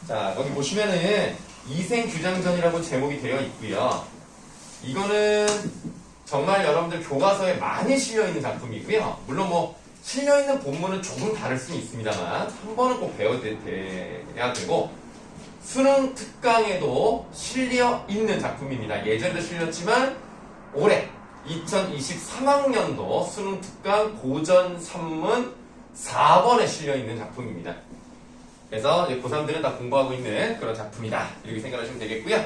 자, 거기 보시면은 이생규장전이라고 제목이 되어 있고요. 이거는 정말 여러분들 교과서에 많이 실려있는 작품이고요. 물론 뭐 실려있는 본문은 조금 다를 수는 있습니다만 한 번은 꼭 배워야 되고 수능 특강에도 실려있는 작품입니다. 예전에도 실렸지만 올해 2023학년도 수능 특강 고전 산문 4번에 실려있는 작품입니다. 그래서 이제 고3들은 다 공부하고 있는 그런 작품이다. 이렇게 생각하시면 되겠고요.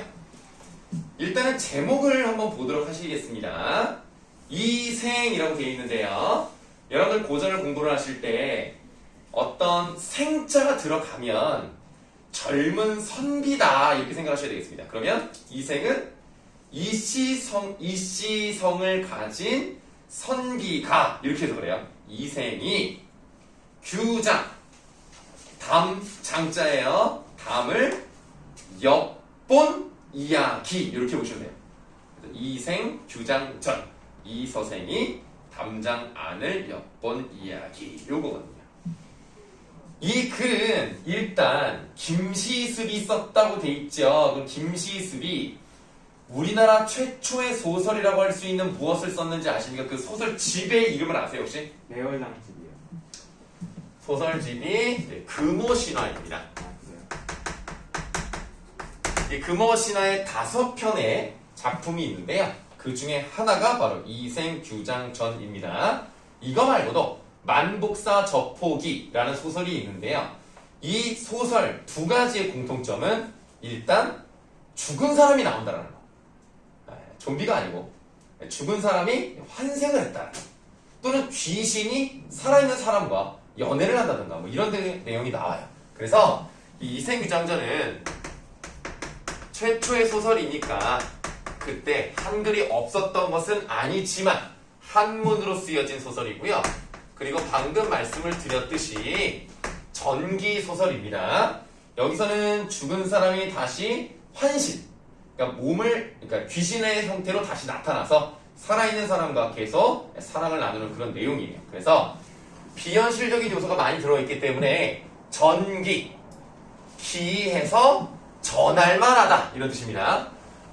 일단은 제목을 한번 보도록 하시겠습니다. 이생이라고 되어 있는데요. 여러분들 고전을 공부를 하실 때 어떤 생자가 들어가면 젊은 선비다 이렇게 생각하셔야 되겠습니다. 그러면 이생은 이씨성을 가진 선비가 이렇게 해서 그래요. 이생이 규장 담장자예요. 담을 엿본 이야기 이렇게 보시면 돼요. 이생 규장전 이 서생이 담장 안을 엿본 이야기 요거거든요. 이 글은 일단 김시습이 썼다고 돼 있죠. 그럼 김시습이 우리나라 최초의 소설이라고 할 수 있는 무엇을 썼는지 아십니까? 그 소설집의 이름을 아세요 혹시? 매월당집이요. 소설집이 금오신화입니다. 이 금오신화의 5편의 작품이 있는데요. 그 중에 하나가 바로 이생규장전입니다. 이거 말고도 만복사 저포기라는 소설이 있는데요. 이 소설 2가지의 공통점은 일단 죽은 사람이 나온다는 거. 좀비가 아니고 죽은 사람이 환생을 했다. 또는 귀신이 살아있는 사람과 연애를 한다든가 뭐 이런 내용이 나와요. 그래서 이 이생규장전은 최초의 소설이니까 그때 한글이 없었던 것은 아니지만 한문으로 쓰여진 소설이고요. 그리고 방금 말씀을 드렸듯이 전기 소설입니다. 여기서는 죽은 사람이 다시 환신, 그러니까 귀신의 형태로 다시 나타나서 살아있는 사람과 계속 사랑을 나누는 그런 내용이에요. 그래서 비현실적인 요소가 많이 들어있기 때문에 전기, 기해서 전할 만하다 이런 뜻입니다.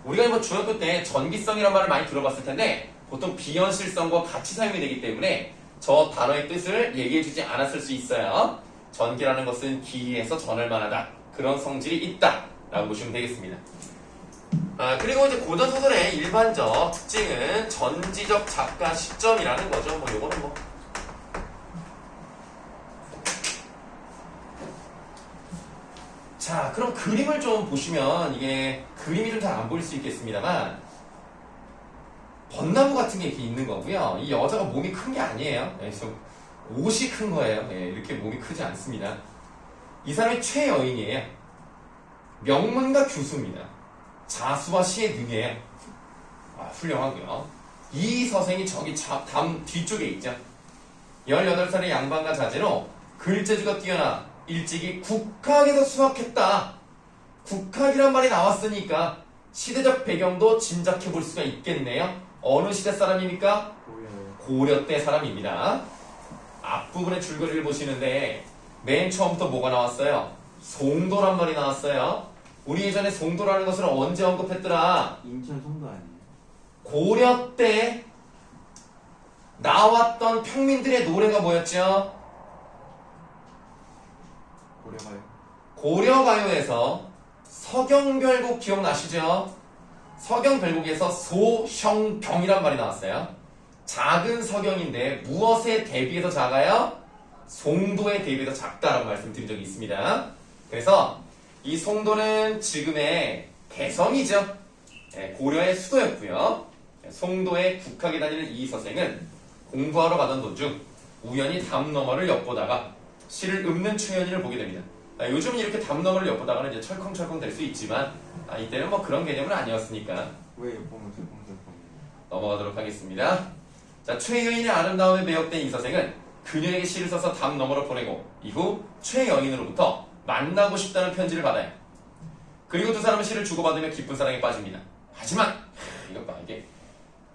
우리가 뭐 중학교 때 전기성이라는 말을 많이 들어봤을 텐데 보통 비현실성과 같이 사용이 되기 때문에 저 단어의 뜻을 얘기해주지 않았을 수 있어요. 전기라는 것은 기해서 전할 만하다. 그런 성질이 있다. 라고 보시면 되겠습니다. 그리고 이제 고전소설의 일반적 특징은 전지적 작가 시점이라는 거죠. 뭐 요거는 뭐. 자, 그럼 그림을 좀 보시면 이게 그림이 좀 잘 안 보일 수 있겠습니다만 벚나무 같은 게 이렇게 있는 거고요. 이 여자가 몸이 큰 게 아니에요. 그래서 옷이 큰 거예요. 이렇게 몸이 크지 않습니다. 이 사람이 최여인이에요. 명문가 교수입니다. 자수와 시에 능해요. 훌륭하고요. 이 서생이 저기 담 뒤쪽에 있죠. 18살의 양반과 자제로 글재주가 뛰어나 일찍이 국학에서 수학했다. 국학이란 말이 나왔으니까 시대적 배경도 짐작해 볼 수가 있겠네요. 어느 시대 사람입니까? 고려 때 사람입니다. 앞부분의 줄거리를 보시는데 맨 처음부터 뭐가 나왔어요? 송도란 말이 나왔어요. 우리 예전에 송도라는 것을 언제 언급했더라? 인천 송도 아니에요? 고려 때 나왔던 평민들의 노래가 뭐였죠? 고려가요? 고려가요에서 서경별곡 기억나시죠? 서경별곡에서 소형병이란 말이 나왔어요. 작은 서경인데 무엇에 대비해서 작아요? 송도에 대비해서 작다라고 말씀드린 적이 있습니다. 그래서 이 송도는 지금의 개성이죠. 고려의 수도였고요. 송도에 국학에 다니는 이 서생은 공부하러 가던 도중 우연히 담 너머를 엿보다가 시를 읊는 최연희를 보게 됩니다. 요즘은 이렇게 담 너머를 엿보다가는 이제 철컹철컹 될 수 있지만 이때는 뭐 그런 개념은 아니었으니까 왜 보면 철컹철컹? 넘어가도록 하겠습니다. 자, 최여인의 아름다움에 매혹된 이 서생은 그녀에게 시를 써서 담 너머로 보내고 이후 최여인으로부터 만나고 싶다는 편지를 받아요. 그리고 두 사람은 시를 주고받으며 깊은 사랑에 빠집니다. 하지만 이것 봐, 이게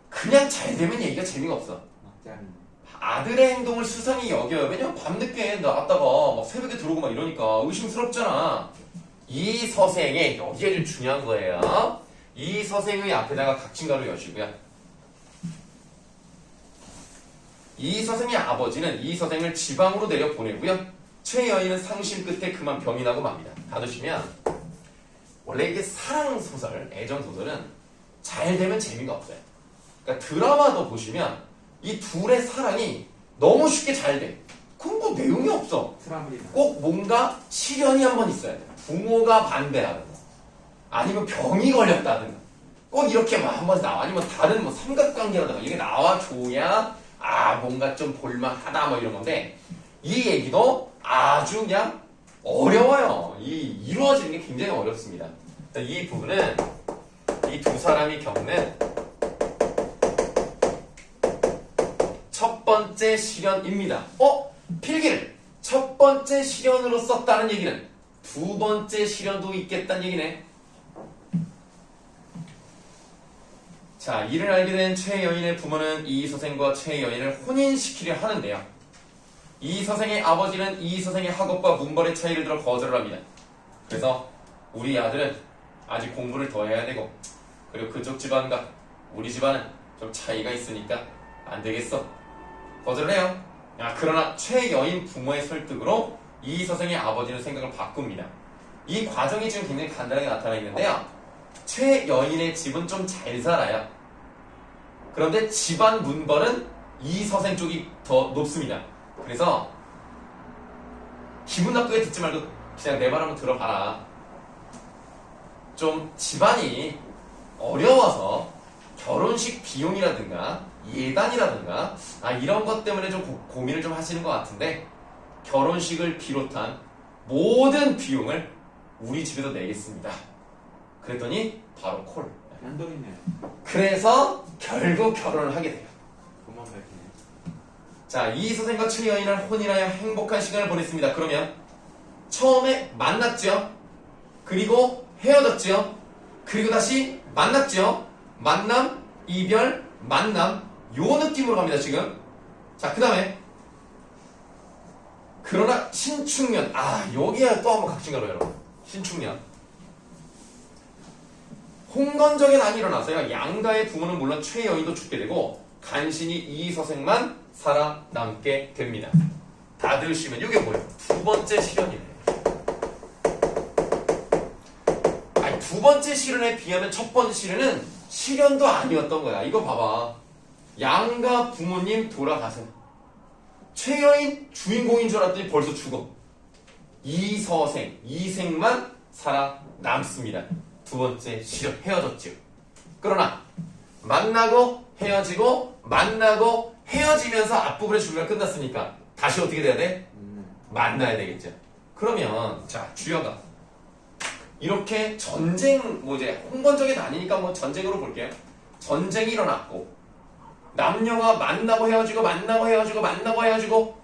그냥 잘 되면 얘기가 재미가 없어. 막장이네. 아들의 행동을 수상히 여겨요. 왜냐면 밤늦게 나갔다가 막 새벽에 들어오고 막 이러니까 의심스럽잖아. 이 서생의 여기가 좀 중요한 거예요. 이 서생의 앞에다가 각진가로 여시고요. 이 서생의 아버지는 이 서생을 지방으로 내려 보내고요. 최 여인은 상심 끝에 그만 병이 나고 맙니다. 다 두시면 원래 이게 사랑 소설, 애정 소설은 잘 되면 재미가 없어요. 그러니까 드라마도 보시면 이 둘의 사랑이 너무 쉽게 잘 돼. 그럼 뭐 내용이 없어. 트러블이나. 꼭 뭔가 시련이 한 번 있어야 돼. 부모가 반대하든가 아니면 병이 걸렸다든가 꼭 이렇게 막 한 번 나와. 아니면 다른 뭐 삼각관계라든가 이게 나와줘야 뭔가 좀 볼만하다 뭐 이런 건데 이 얘기도 아주 그냥 어려워요. 이루어지는 게 굉장히 어렵습니다. 이 부분은 이 두 사람이 겪는 첫 번째 시련입니다. 필기를 첫 번째 시련으로 썼다는 얘기는 두 번째 시련도 있겠다는 얘기네. 자, 이를 알게 된 최 여인의 부모는 이 서생과 최 여인을 혼인시키려 하는데요. 이 서생의 아버지는 이 서생의 학업과 문벌의 차이를 들어 거절을 합니다. 그래서 우리 아들은 아직 공부를 더 해야 되고 그리고 그쪽 집안과 우리 집안은 좀 차이가 있으니까 안 되겠어. 거절을 해요. 그러나 최 여인 부모의 설득으로 이 서생의 아버지는 생각을 바꿉니다. 이 과정이 지금 굉장히 간단하게 나타나 있는데요. 최 여인의 집은 좀 잘 살아요. 그런데 집안 문벌은 이 서생 쪽이 더 높습니다. 그래서 기분 나쁘게 듣지 말고 그냥 내 말 한번 들어봐라. 좀 집안이 어려워서 결혼식 비용이라든가 예단이라든가 이런 것 때문에 좀 고민을 좀 하시는 것 같은데 결혼식을 비롯한 모든 비용을 우리 집에서 내겠습니다. 그랬더니 바로 콜. 연동이네요. 그래서 결국 결혼을 하게 돼요. 그만 밝히네. 자, 이 서생과 최 여인은 혼인하여 행복한 시간을 보냈습니다. 그러면 처음에 만났죠. 그리고 헤어졌죠. 그리고 다시 만났죠. 만남, 이별, 만남 요 느낌으로 갑니다. 지금. 자, 그 다음에 그러나 신축년 여기에 또 한번 각진가로 여러분. 신축년 홍건적인 안이 일어나서요. 양가의 부모는 물론 최 여인도 죽게 되고 간신히 이 서생만 살아남게 됩니다. 다 들으시면 이게 뭐예요? 두 번째 시련이네. 두 번째 시련에 비하면 첫 번째 시련은 시련도 아니었던 거야. 이거 봐봐. 양가 부모님 돌아가세요. 최 여인 주인공인 줄 알았더니 벌써 죽어. 이 서생, 이생만 살아남습니다. 두 번째 시련 헤어졌죠. 그러나 만나고 헤어지고 만나고 헤어지면서 앞부분의 준비가 끝났으니까 다시 어떻게 돼야 돼? 만나야 되겠죠. 그러면 자 주여가 이렇게 전쟁 이제 홍건적인 아니니까 전쟁으로 볼게요. 전쟁이 일어났고 남녀가 만나고 헤어지고 만나고 헤어지고 만나고 헤어지고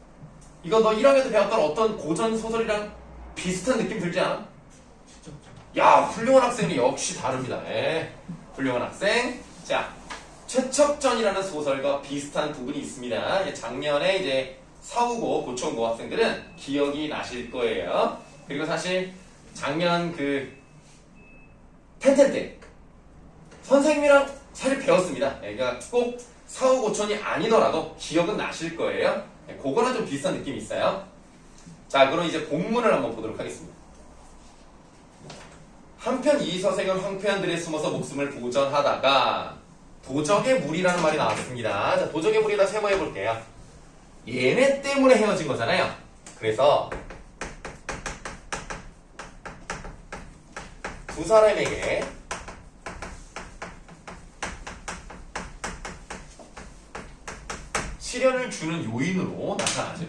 이거 너 1학년 때 배웠던 어떤 고전 소설이랑 비슷한 느낌 들지 않아? 야, 훌륭한 학생이 역시 다릅니다. 훌륭한 학생. 자, 최척전이라는 소설과 비슷한 부분이 있습니다. 작년에 이제 사후고 고초고 학생들은 기억이 나실 거예요. 그리고 사실 작년 텐텐 때 선생님이랑 사실 배웠습니다. 그러니까 꼭 사후고천이 아니더라도 기억은 나실 거예요. 그거랑 좀 비슷한 느낌이 있어요. 자, 그럼 이제 본문을 한번 보도록 하겠습니다. 한편 이 서생은 황폐한들에 숨어서 목숨을 보전하다가 도적의 무리라는 말이 나왔습니다. 자, 도적의 무리에다 세모해 볼게요. 얘네 때문에 헤어진 거잖아요. 그래서 두 사람에게 시련을 주는 요인으로 나타나죠.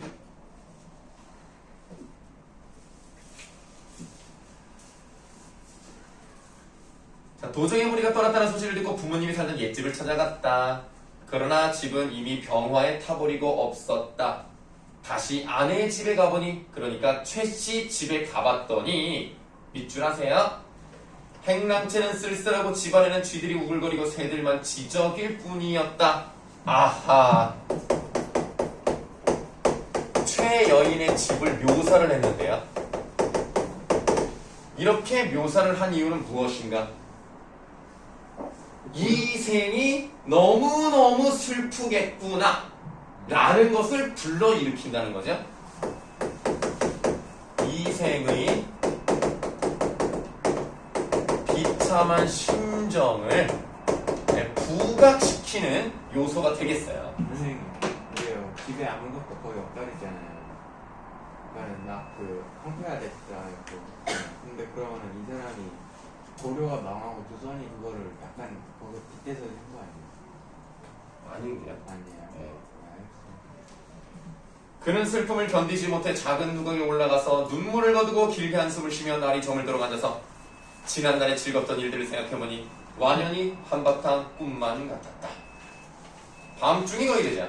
자, 도적의 무리가 떠났다는 소식을 듣고 부모님이 살던 옛집을 찾아갔다. 그러나 집은 이미 병화에 타버리고 없었다. 다시 아내의 집에 가보니, 그러니까 최씨 집에 가봤더니 밑줄 하세요. 행랑채는 쓸쓸하고 집안에는 쥐들이 우글거리고 새들만 지저귀일 뿐이었다. 아하. 최 여인의 집을 묘사를 했는데요. 이렇게 묘사를 한 이유는 무엇인가? 이 생이 너무너무 슬프겠구나 라는 것을 불러일으킨다는 거죠. 이 생의 비참한 심정을 부각시키는 요소가 되겠어요. 선생님, 그래요. 집에 아무것도 거의 없다 그랬잖아요. 그러니까 나그 황폐화 됐다였고. 근데 그러면은 이 사람이 고려가 망하고 조선이 그거를 약간 그거 빗대서 한 거 아니에요? 아니군요. 아니에요. 네. 알겠어요. 그는 슬픔을 견디지 못해 작은 누각에 올라가서 눈물을 거두고 길게 한숨을 쉬며 날이 저물도록 앉아서 지난날의 즐겁던 일들을 생각해보니 완연히 한바탕 꿈만 같았다. 밤중이 거의 되자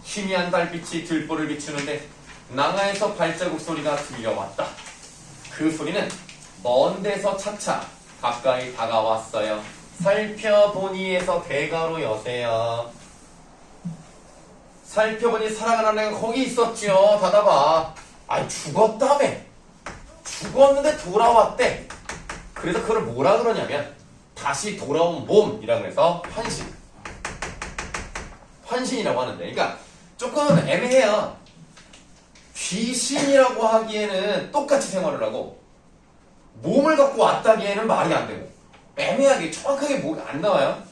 희미한 달빛이 들보를 비추는데 낭하에서 발자국 소리가 들려왔다. 그 소리는 먼 데서 차차 가까이 다가왔어요. 살펴보니에서 대가로 여세요. 살펴보니 사랑하는 애가 거기 있었지요. 닫아봐. 아이 죽었다며. 죽었는데 돌아왔대. 그래서 그걸 뭐라 그러냐면 다시 돌아온 몸이라 그래서 환신이라고 하는데, 그러니까 조금 애매해요. 귀신이라고 하기에는 똑같이 생활을 하고 몸을 갖고 왔다기에는 말이 안 되고 애매하게 정확하게 뭐가 안 나와요.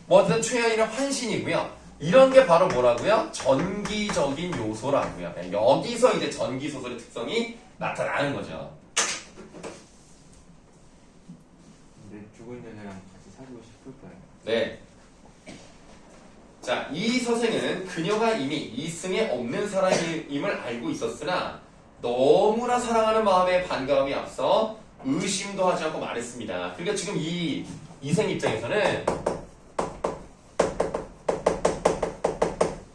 뭐 어쨌든 최하위는 환신이고요. 이런 게 바로 뭐라고요? 전기적인 요소라고요. 여기서 이제 전기소설의 특성이 나타나는 거죠. 근데 죽은 여자랑 같이 사귀고 싶을까요? 네. 자, 이 서생은 그녀가 이미 이승에 없는 사람임을 알고 있었으나 너무나 사랑하는 마음에 반가움이 앞서 의심도 하지 않고 말했습니다. 그러니까 지금 이 이생 입장에서는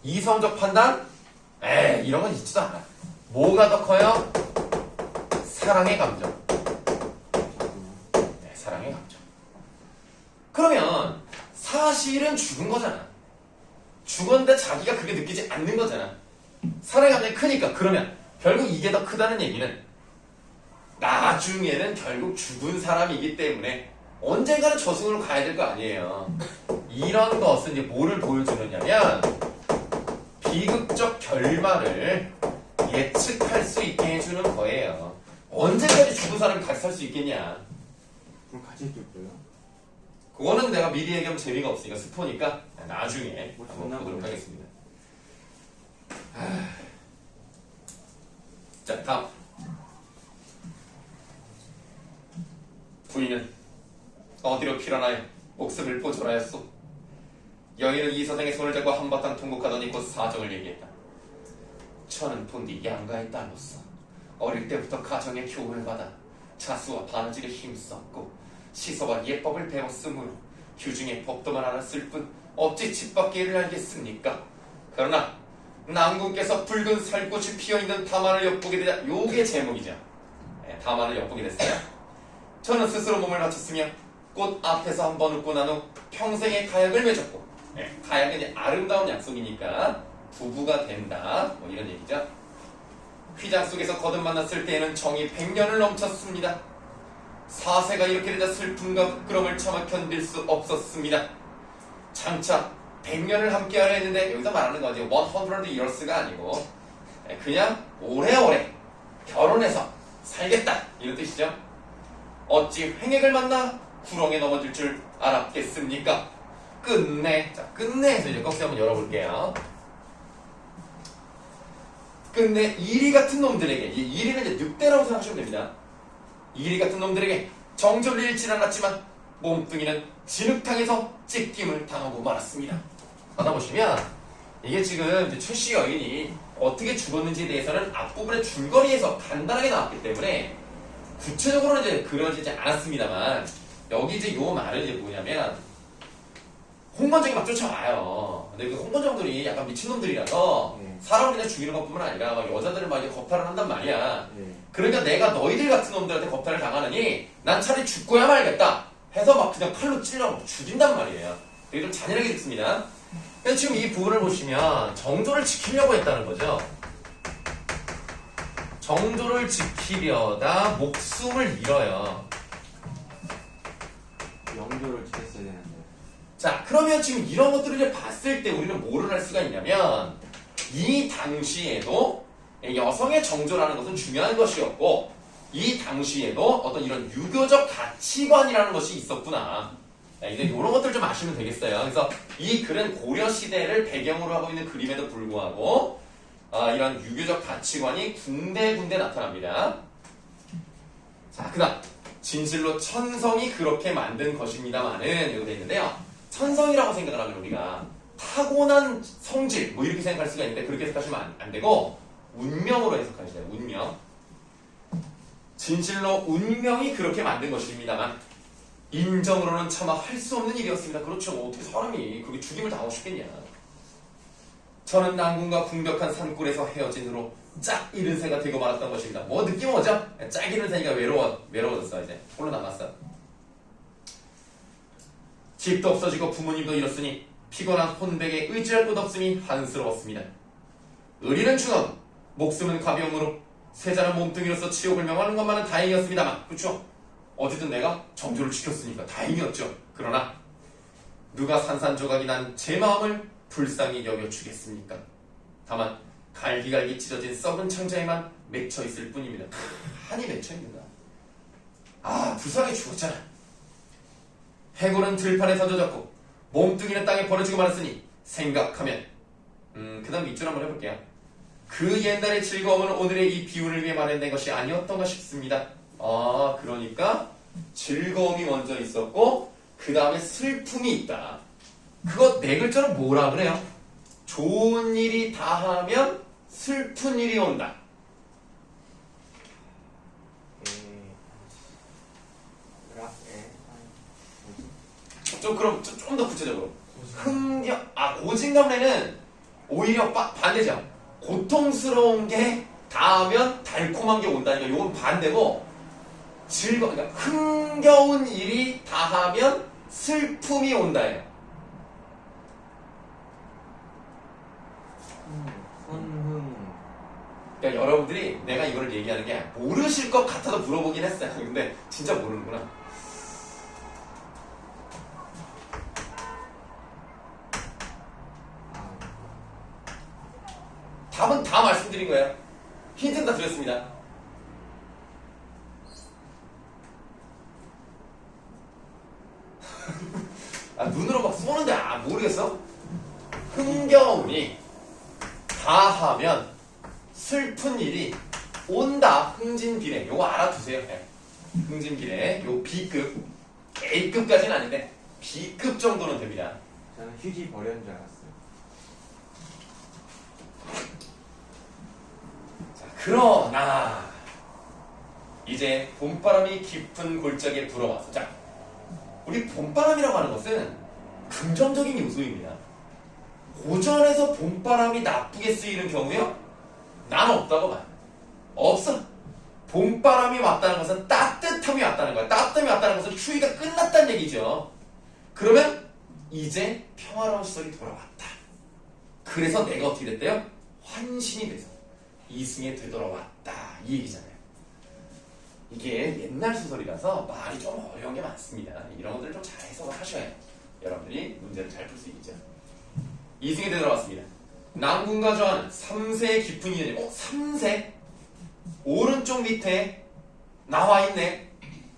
이성적 판단? 이런 건 있지도 않아. 뭐가 더 커요? 사랑의 감정. 네, 사랑의 감정. 그러면 사실은 죽은 거잖아. 죽었는데 자기가 그게 느끼지 않는 거잖아. 사랑의 감정이 크니까. 그러면 결국 이게 더 크다는 얘기는 나중에는 결국 죽은 사람이기 때문에 언젠가는 저승으로 가야 될 거 아니에요. 이런 것은 이제 뭐를 보여주느냐면 비극적 결말을 예측할 수 있게 해주는 거예요. 언제까지 죽은 사람이 같이 살 수 있겠냐. 그럼 같이 해줄 거예요? 그거는 내가 미리 얘기하면 재미가 없으니까 스포니까 나중에 뭐 한번 존나 보도록 모르겠어. 하겠습니다. 자, 다음. 부인은 어디로 필요나요? 목숨을 보존하였소. 여인은 이 선생의 손을 잡고 한바탕 통곡하더니 곧 사정을 얘기했다. 저는 본디 양가의 딸로서 어릴 때부터 가정의 교훈을 받아 자수와 바느질에 힘썼고 시서와 예법을 배웠으므로 규중의 법도만 알았을 뿐 어찌 집 밖의 일을 알겠습니까? 그러나 남군께서 붉은 살꽃이 피어있는 다만을 엿보게 되자, 요게 제목이죠. 다만을 엿보게 됐어요. 저는 스스로 몸을 바쳤으며 꽃 앞에서 한 번 웃고 난 후 평생의 가약을 맺었고, 가약은 이제 아름다운 약속이니까 부부가 된다, 뭐 이런 얘기죠. 휘장 속에서 거듭 만났을 때에는 정이 100년을 넘쳤습니다. 사세가 이렇게 되자 슬픔과 부끄러움을 차마 견딜 수 없었습니다. 장차 100년을 함께하려 했는데, 여기서 말하는 거지 100 years가 아니고 그냥 오래오래 결혼해서 살겠다, 이런 뜻이죠. 어찌 횡액을 만나 구렁에 넘어질 줄 알았겠습니까? 끝내. 자, 끝내에서 이제 꺽쇠 한번 열어볼게요. 끝내 이리 같은 놈들에게, 이 이리는 이제 늑대라고 생각하시면 됩니다. 이리 같은 놈들에게 정조를 잃진 않았지만 몸뚱이는 진흙탕에서 찢김을 당하고 말았습니다. 받아보시면 이게 지금 이제 최씨 여인이 어떻게 죽었는지에 대해서는 앞부분의 줄거리에서 간단하게 나왔기 때문에 구체적으로는 이제 그려지지 않았습니다만, 여기 이제 요 말은 이제 뭐냐면 홍반정이 막 쫓아와요. 근데 그 홍반정들이 약간 미친놈들이라서 사람을 그냥 죽이는 것뿐만 아니라 막 여자들을 막 겁탈을 한단 말이야. 그러니까 내가 너희들 같은 놈들한테 겁탈을 당하느니 난 차라리 죽고야 말겠다 해서 막 그냥 칼로 찔러 죽인단 말이에요. 되게 좀 잔인하게 듣습니다. 그래서 지금 이 부분을 보시면 정조를 지키려고 했다는 거죠. 정조를 지키려다 목숨을 잃어요. 영조를 지켰어야 되는데. 자, 그러면 지금 이런 것들을 이제 봤을 때 우리는 뭐를 할 수가 있냐면 이 당시에도 여성의 정조라는 것은 중요한 것이었고 이 당시에도 어떤 이런 유교적 가치관이라는 것이 있었구나. 이제 이런 것들 좀 아시면 되겠어요. 그래서 이 글은 고려 시대를 배경으로 하고 있는 그림에도 불구하고 이런 유교적 가치관이 군데군데 나타납니다. 자, 그다음 진실로 천성이 그렇게 만든 것입니다만은 이렇게 돼 있는데요. 천성이라고 생각을 하면 우리가 타고난 성질 뭐 이렇게 생각할 수가 있는데 그렇게 해석하시면 안 되고 운명으로 해석하셔야 돼요. 운명. 진실로 운명이 그렇게 만든 것입니다만 인정으로는 차마 할 수 없는 일이었습니다. 그렇죠. 어떻게 사람이 그렇게 죽임을 당하고 싶겠냐. 저는 난군과 궁벽한 산골에서 헤어진 후로 짝 잃은 새가 되고 말았던 것입니다. 뭐 느낌 오죠? 짝 잃은 새가 외로워졌어. 이제 홀로 남았어. 집도 없어지고 부모님도 잃었으니 피곤한 혼백에 의지할 곳 없음이 한스러웠습니다. 의리는 준원, 목숨은 가벼움으로 세자는 몸뚱이로서 치욕을 명하는 것만은 다행이었습니다만, 그렇죠? 어쨌든 내가 정조를 지켰으니까 다행이었죠. 그러나 누가 산산조각이 난 제 마음을 불쌍히 여겨주겠습니까? 다만 갈기갈기 찢어진 썩은 창자에만 맺혀있을 뿐입니다. 한이 맺혀있는가? 불쌍히 죽었잖아. 해골은 들판에 젖어졌고 몸뚱이는 땅에 버려지고 말았으니 생각하면 그 다음 밑줄 한번 해볼게요. 그 옛날의 즐거움은 오늘의 이 비운을 위해 마련된 것이 아니었던가 싶습니다. 그러니까 즐거움이 먼저 있었고 그 다음에 슬픔이 있다. 그거 네 글자로 뭐라 그래요? 좋은 일이 다하면 슬픈 일이 온다. 그럼 좀 더 구체적으로. 고진감래는 오히려 반대죠. 고통스러운 게 닿으면 달콤한 게 온다니까 이건 반대고 그러니까 흥겨운 일이 닿으면 슬픔이 온다예요. 그러니까 여러분들이 내가 이걸 얘기하는 게 모르실 것 같아서 물어보긴 했어요. 근데 진짜 모르는구나. 답은 다 말씀드린 거예요. 힌트는 다 드렸습니다. 눈으로 막 쏘는데 모르겠어? 흥겨움이 다하면 슬픈 일이 온다. 흥진비례. 요거 알아두세요. 흥진비례. 요 B급. A급까지는 아닌데 B급 정도는 됩니다. 저는 휴지 버려는 줄 알았어요. 자, 그러나 이제 봄바람이 깊은 골짜기에 불어와서 자, 우리 봄바람이라고 하는 것은 긍정적인 요소입니다. 고전에서 봄바람이 나쁘게 쓰이는 경우요? 난 없다고 봐. 없어. 봄바람이 왔다는 것은 따뜻함이 왔다는 거야. 따뜻함이 왔다는 것은 추위가 끝났다는 얘기죠. 그러면 이제 평화로운 시절이 돌아왔다. 그래서 내가 어떻게 됐대요? 환신이 돼서 이승에 되돌아왔다. 이 얘기잖아요. 이게 옛날 소설이라서 말이 좀 어려운 게 많습니다. 이런 것들을 좀 잘 해석을 하셔야 해요. 여러분들이 문제를 잘 풀 수 있죠. 이승에 되돌아왔습니다. 남군과 저하는 3세의 깊은 인연이 3세? 오른쪽 밑에 나와 있네.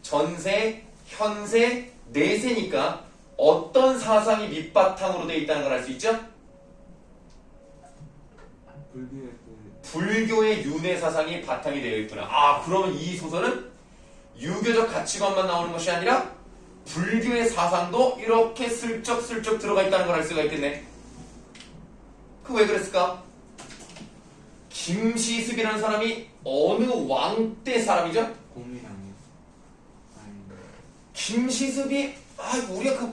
전세, 현세, 내세니까 어떤 사상이 밑바탕으로 되어 있다는 걸 알 수 있죠? 불교의 윤회 사상이 바탕이 되어 있구나. 그러면 이 소설은 유교적 가치관만 나오는 것이 아니라 불교의 사상도 이렇게 슬쩍슬쩍 들어가 있다는 걸 알 수가 있겠네. 그 왜 그랬을까? 김시습이라는 사람이 어느 왕 때 사람이죠? 공민왕이요. 김시습이 우리가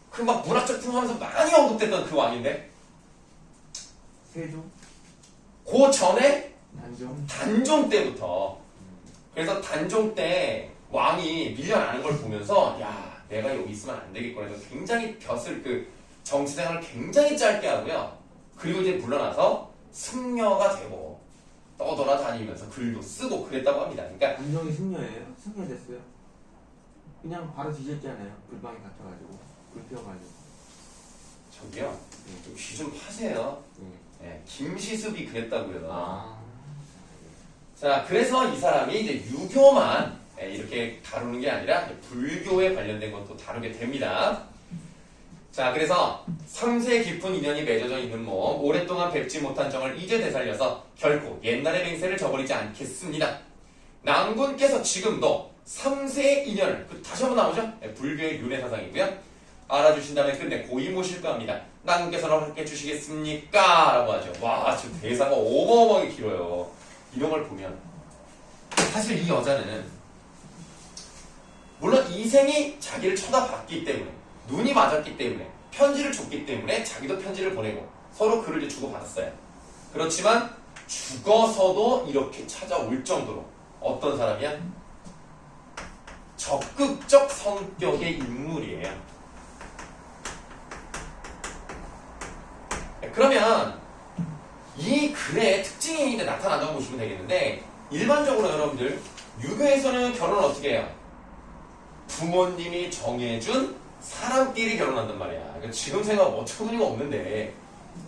그 막 문학작품 하면서 많이 언급됐던 그 왕인데 세조? 그 전에 단종? 단종 때부터. 그래서 단종 때 왕이 밀려나는 걸 보면서 야, 내가 여기 있으면 안 되겠구나 해서 굉장히 정치생활을 굉장히 짧게 하고요. 그리고 이제 물러나서 승려가 되고 떠돌아다니면서 글도 쓰고 그랬다고 합니다. 그러니까 감정이 승려예요? 승려됐어요? 그냥 바로 뒤졌잖아요. 불방에 갇혀가지고 불 피워가지고. 저기요, 네. 좀 귀 좀 파세요. 네. 예, 김시습이 그랬다고요. 아. 자, 그래서 이 사람이 이제 유교만 이렇게 다루는 게 아니라 불교에 관련된 것도 다루게 됩니다. 자, 그래서 삼세 깊은 인연이 맺어져 있는 몸, 오랫동안 뵙지 못한 정을 이제 되살려서 결코 옛날의 맹세를 저버리지 않겠습니다. 낭군께서 지금도 삼세의 인연을, 다시 한번 나오죠? 불교의 윤회 사상이고요. 알아주신다면 끝내 고이 모실까 합니다. 낭군께서는 어떻게 주시겠습니까? 라고 하죠. 와, 지금 대사가 어마어마하게 길어요. 이런 걸 보면 사실 이 여자는 물론 이생이 자기를 쳐다봤기 때문에 눈이 맞았기 때문에 편지를 줬기 때문에 자기도 편지를 보내고 서로 글을 이제 주고받았어요. 그렇지만 죽어서도 이렇게 찾아올 정도로 어떤 사람이야? 적극적 성격의 인물이에요. 그러면 이 글의 특징이 이제 나타난다고 보시면 되겠는데, 일반적으로 여러분들 유교에서는 결혼을 어떻게 해요? 부모님이 정해준 사람끼리 결혼한단 말이야. 그러니까 지금 생각하면 어처구니가 없는데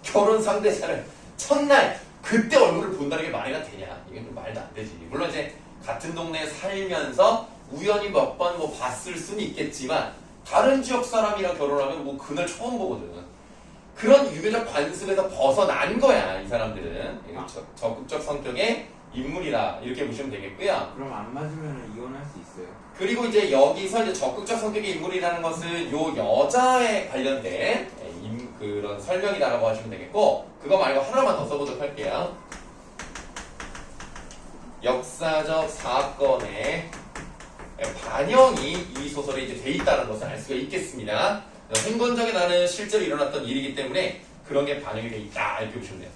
결혼 상대자를 첫날 그때 얼굴을 본다는 게 말이나 되냐? 이건 좀 말도 안 되지. 물론 이제 같은 동네에 살면서 우연히 몇 번 뭐 봤을 수는 있겠지만 다른 지역 사람이랑 결혼하면 뭐 그날 처음 보거든. 그런 유교적 관습에서 벗어난 거야, 이 사람들은. 적극적 성격의 인물이라 이렇게 보시면 되겠고요. 그럼 안 맞으면 이혼할 수 있어요? 그리고 이제 여기서 이제 적극적 성격의 인물이라는 것은 요 여자에 관련된 그런 설명이다라고 하시면 되겠고, 그거 말고 하나만 더 써보도록 할게요. 역사적 사건의 반영이 이 소설에 이제 돼 있다는 것을 알 수가 있겠습니다. 행본적인 나는 실제로 일어났던 일이기 때문에 그런 게 반영이 돼 있다 이렇게 보시면 돼요.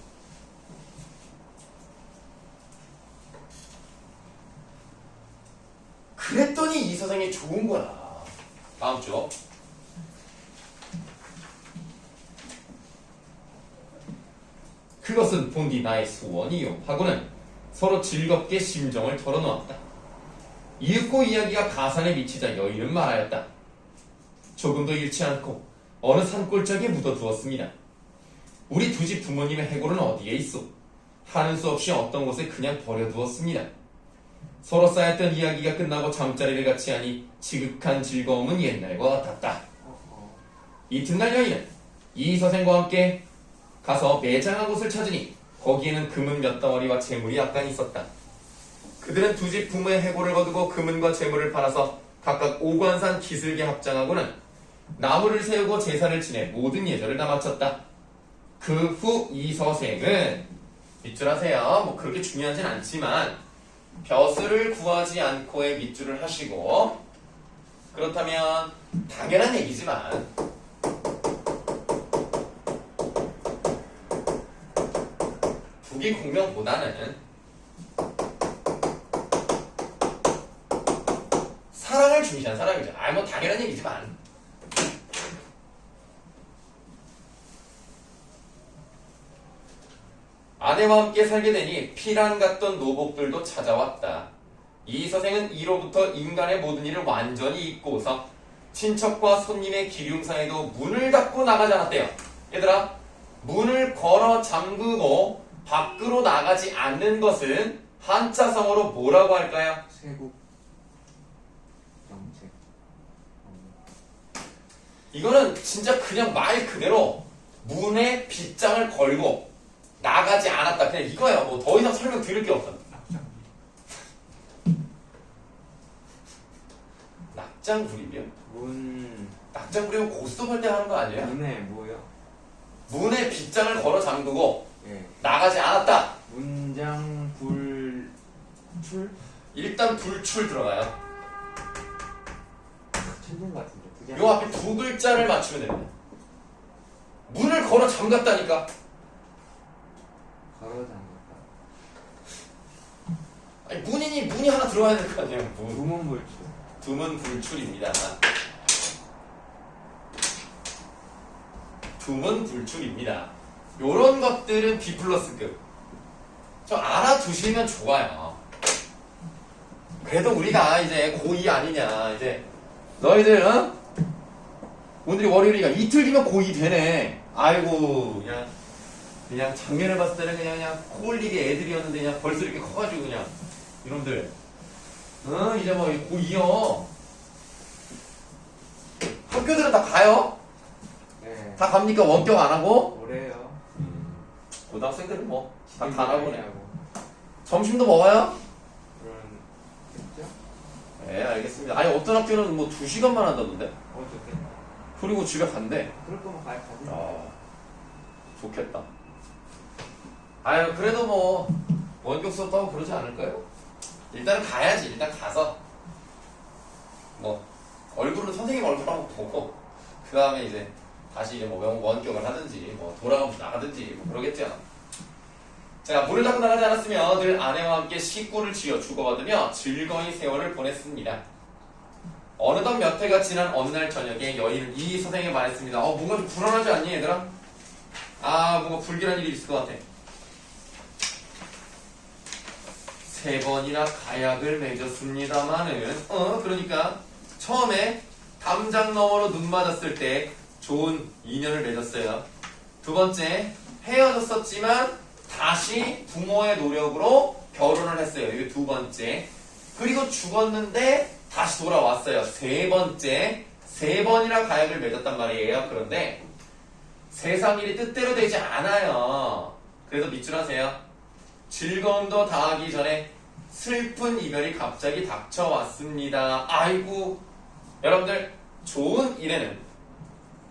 그랬더니 이 서생이 좋은 거야. 다음 주. 그것은 본디 나의 소원이요 하고는 서로 즐겁게 심정을 털어놓았다. 이윽고 이야기가 가산에 미치자 여인은 말하였다. 조금도 잃지 않고 어느 산골짜기에 묻어두었습니다. 우리 두 집 부모님의 해골은 어디에 있어? 하는 수 없이 어떤 곳에 그냥 버려두었습니다. 서로 쌓였던 이야기가 끝나고 잠자리를 같이 하니 지극한 즐거움은 옛날과 같았다. 이튿날 여인은 이 서생과 함께 가서 매장한 곳을 찾으니 거기에는 금은 몇 덩어리와 재물이 약간 있었다. 그들은 두 집 부모의 해골을 거두고 금은과 재물을 팔아서 각각 오관산 기슭에 합장하고는 나무를 세우고 제사를 지내 모든 예절을 다 마쳤다. 그 후 이 서생은 밑줄하세요. 뭐 그렇게 중요하진 않지만 벼슬을 구하지 않고의 밑줄을 하시고, 그렇다면 당연한 얘기지만 북이 공명보다는 사랑을 중시한 사람이죠. 뭐 당연한 얘기지만 아내와 함께 살게 되니 피란 같던 노복들도 찾아왔다. 이 서생은 이로부터 인간의 모든 일을 완전히 잊고서 친척과 손님의 기륭사에도 문을 닫고 나가지 않았대요. 얘들아, 문을 걸어 잠그고 밖으로 나가지 않는 것은 한자성어로 뭐라고 할까요? 세국 정책. 이거는 진짜 그냥 말 그대로 문에 빗장을 걸고 나가지 않았다. 그냥 이거예요. 뭐 더 이상 설명 드릴 게 없어. 낙장불입이요? 낙장불이면 고스톱 할 때 하는 거 아니에요? 문에 뭐요? 문에 빗장을 걸어 잠그고 예. 나가지 않았다. 문장 불출? 일단 불출 들어가요. 천재 같은데. 요 앞에 두 글자를 맞추면 됩니다. 문을 걸어 잠갔다니까. 걸어 잠갔다. 아니 문이 하나 들어가야 될 거 아니에요. 문. 두문불출. 두문불출입니다. 두문불출입니다. 요런 것들은 B+급. 좀 알아두시면 좋아요. 그래도 우리가 이제 고2 아니냐. 이제 너희들 오늘이 월요일이니까 이틀 뒤면 고2 되네. 아이고 그냥 작년에 봤을 때는 그냥 코올리기 애들이었는데 그냥 벌써 이렇게 커가지고 그냥 이놈들 이제 뭐 고2요. 학교들은 다 가요? 네. 다 갑니까? 원격 안 하고? 올해요. 고등학생들은 뭐 다 가나보네. 하고 점심도 먹어요? 그런 했죠? 네, 알겠습니다. 아니 어떤 학교는 뭐 2시간만 한다던데? 좋겠다. 그리고 집에 간대. 그럴 거면 가지. 좋겠다. 아유 그래도 뭐 원격 수업도 하고 그러지 않을까요? 일단은 가야지. 일단 가서 뭐 얼굴은 선생님 얼굴 한번 보고 그 다음에 이제 다시 이제 뭐 원격을 하든지 뭐 돌아가면서 나가든지 뭐 그러겠죠. 자, 물을 닦고 나가지 않았으며 늘 아내와 함께 식구를 지어 주고받으며 즐거이 세월을 보냈습니다. 어느덧 몇 해가 지난 어느 날 저녁에 여인은 이 선생에게 말했습니다. 뭔가 좀 불안하지 않니 얘들아? 뭔가 불길한 일이 있을 것 같아. 3번이나 가약을 맺었습니다마는 그러니까 처음에 담장 너머로 눈 맞았을 때 좋은 인연을 맺었어요. 2번째 헤어졌었지만 다시 부모의 노력으로 결혼을 했어요. 이게 2번째. 그리고 죽었는데 다시 돌아왔어요. 3번째. 3번이나 가약을 맺었단 말이에요. 그런데 세상 일이 뜻대로 되지 않아요. 그래서 밑줄 하세요. 즐거움도 다하기 전에 슬픈 이별이 갑자기 닥쳐왔습니다. 아이고, 여러분들 좋은 일에는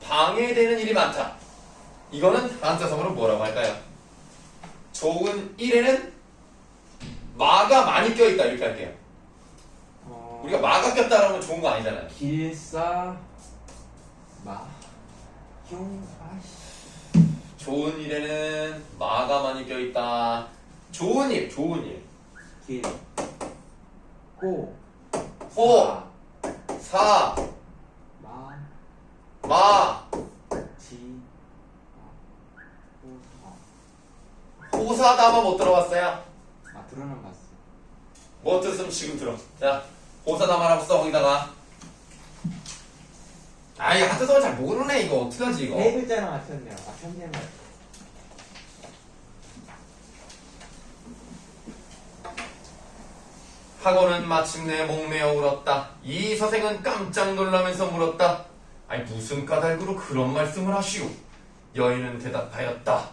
방해되는 일이 많다. 이거는 한자성어로 뭐라고 할까요? 좋은 일에는 마가 많이 껴있다 이렇게 할게요. 우리가 마가 꼈다 그러면 좋은 거 아니잖아요. 길사 용 좋은 일에는 마가 많이 껴있다. 좋은 일, 길 고 호, 사, 마, 지 호사다마 못 들어봤어요? 들어는 봤어. 못 들었으면 지금 들어. 자, 호사다마라고 써 거기다가. 이 한자성어 잘 모르네 이거 어떡하지 이거. 3글자나 맞췄네요. 천재만. 학원은 마침내 목매어 울었다. 이 서생은 깜짝 놀라면서 물었다. 무슨 까닭으로 그런 말씀을 하시오? 여인은 대답하였다.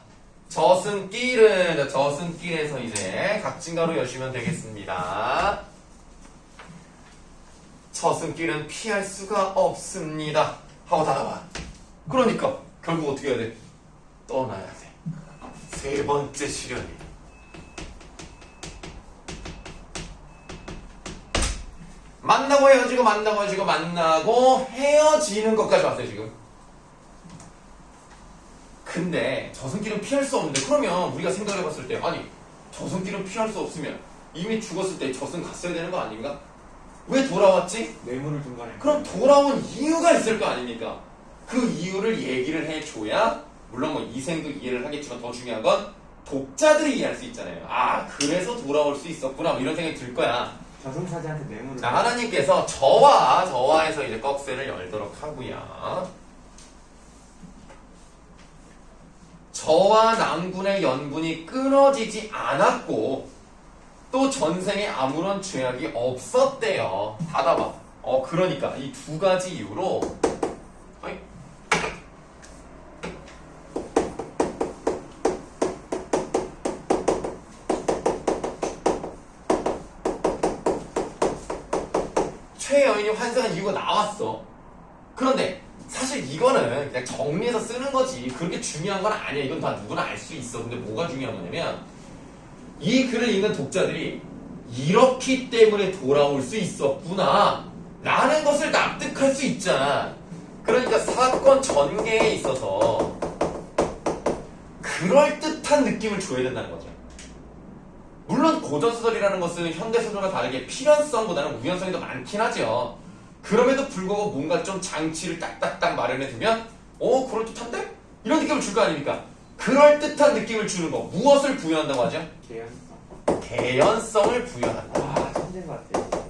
저승길에서 이제 각진가로 여시면 되겠습니다. 저승길은 피할 수가 없습니다. 하고 닫아봐. 그러니까 결국 어떻게 해야 돼? 떠나야 돼. 3번째 시련이. 만나고 헤어지고 만나고 헤어지는 것까지 왔어요 지금. 근데 저승길은 피할 수 없는데 그러면 우리가 생각을 해봤을 때 저승길은 피할 수 없으면 이미 죽었을 때 저승 갔어야 되는 거 아닙니까? 왜 돌아왔지? 뇌물을 중간에. 그럼 돌아온 이유가 있을 거 아닙니까? 그 이유를 얘기를 해줘야 물론 뭐 이생도 이해를 하겠지만 더 중요한 건 독자들이 이해할 수 있잖아요. 그래서 돌아올 수 있었구나 이런 생각이 들 거야. 저승사자한테 뇌물을. 하나님께서 저와에서 이제 꺽쇠를 열도록 하고요. 저와 낭군의 연분이 끊어지지 않았고 또 전생에 아무런 죄악이 없었대요. 닫아봐. 그러니까 이 2가지 이유로 최여인이 환생한 이유가 나왔어. 그런데 사실 이거는 그냥 정리해서 쓰는 거지 그렇게 중요한 건 아니야. 이건 다 누구나 알 수 있어. 근데 뭐가 중요한 거냐면 이 글을 읽는 독자들이 이렇기 때문에 돌아올 수 있었구나 라는 것을 납득할 수 있잖아. 그러니까 사건 전개에 있어서 그럴듯한 느낌을 줘야 된다는 거죠. 물론 고전소설이라는 것은 현대소설과 다르게 필연성보다는 우연성이 더 많긴 하죠. 그럼에도 불구하고 뭔가 좀 장치를 딱딱딱 마련해두면 그럴듯한데? 이런 느낌을 줄 거 아닙니까? 그럴듯한 느낌을 주는 거 무엇을 부여한다고 하죠? 개연성. 개연성을 부여한다. 와 천재인 것 같아.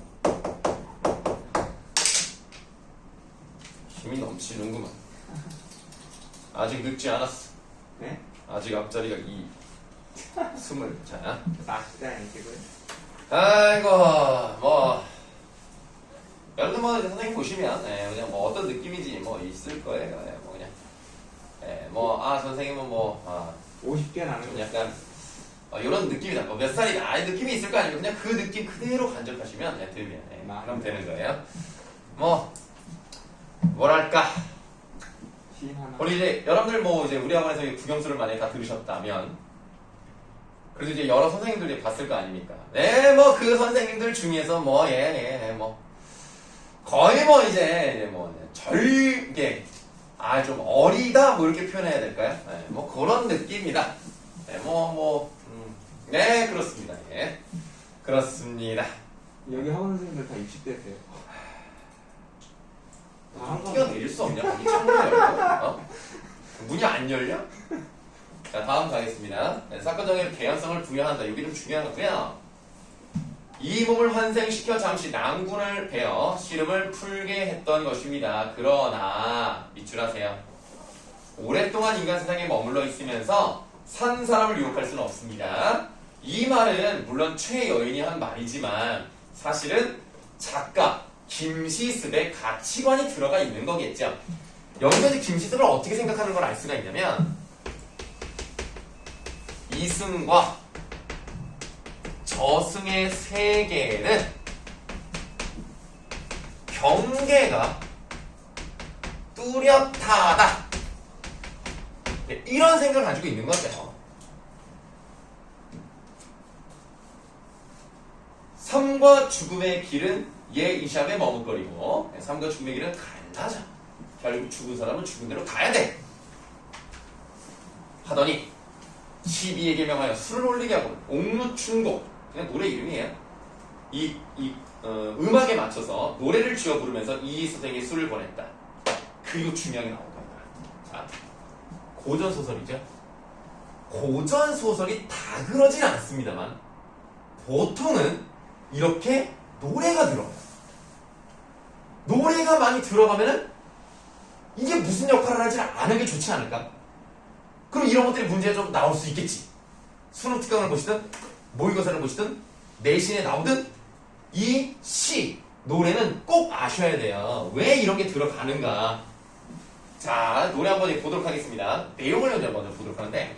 힘이 넘치는구만. 아직 늙지 않았어. 네? 아직 앞자리가 20. 자, 낚시다니 지금. 아이고 뭐 여러분 뭐 선생님 보시면 그냥 뭐 어떤 느낌인지 뭐 있을 거예요. 뭐 그냥 선생님은 뭐 50개 나는 좀 거. 약간 이런 느낌이다. 뭐 몇 살이다. 느낌이 있을 거 아니고 그냥 그 느낌 그대로 간접하시면 들면 그럼 되는 거예요. 뭐 뭐랄까 시 하나. 우리 이제 여러분들 뭐 이제 우리 학원에서 국영수를 만약에 다 들으셨다면 그래도 이제 여러 선생님들이 봤을 거 아닙니까? 네, 뭐 그 선생님들 중에서 뭐 거의 뭐 이제 뭐 절개 좀 어리다 뭐 이렇게 표현해야 될까요? 네, 뭐 그런 느낌이다. 네, 그렇습니다. 예, 그렇습니다. 여기 학원 선생님들 다 60대세요. 뛰어내릴 수 없냐? 문이 창문이 열려? 문이 안 열려? 자, 다음 가겠습니다. 네, 사건 정의의 개연성을 부여한다. 여기 좀 중요한 거고요. 이 몸을 환생시켜 잠시 낭군을 베어 씨름을 풀게 했던 것입니다. 그러나 밑줄하세요. 오랫동안 인간 세상에 머물러 있으면서 산 사람을 유혹할 수는 없습니다. 이 말은 물론 최여인이 한 말이지만 사실은 작가 김시습의 가치관이 들어가 있는 거겠죠. 여기서 이제 김시습을 어떻게 생각하는 걸 알 수가 있냐면 이승과 저승의 세계는 경계가 뚜렷하다. 이런 생각을 가지고 있는 거죠. 삶과 죽음의 길은 이 시합에 머뭇거리고 삶과 죽음의 길은 갈라져. 결국 죽은 사람은 죽은 대로 가야 돼. 하더니 12에게 명하여 술을 올리게 하고 옥루충곡 그냥 노래 이름이에요. 음악에 맞춰서 노래를 지어 부르면서 이 선생이 술을 보냈다. 그리고 중요하게 나온 겁니다. 자, 고전 소설이죠. 고전 소설이 다 그러진 않습니다만 보통은 이렇게 노래가 들어가요. 노래가 많이 들어가면은 이게 무슨 역할을 하지 않은 게 좋지 않을까? 그럼 이런 것들이 문제가 좀 나올 수 있겠지. 수능 특강을 보시든 모의고사를 보시든 내신에 나오든 이 시, 노래는 꼭 아셔야 돼요. 왜 이런 게 들어가는가. 자, 노래 한번 보도록 하겠습니다. 내용을 먼저 보도록 하는데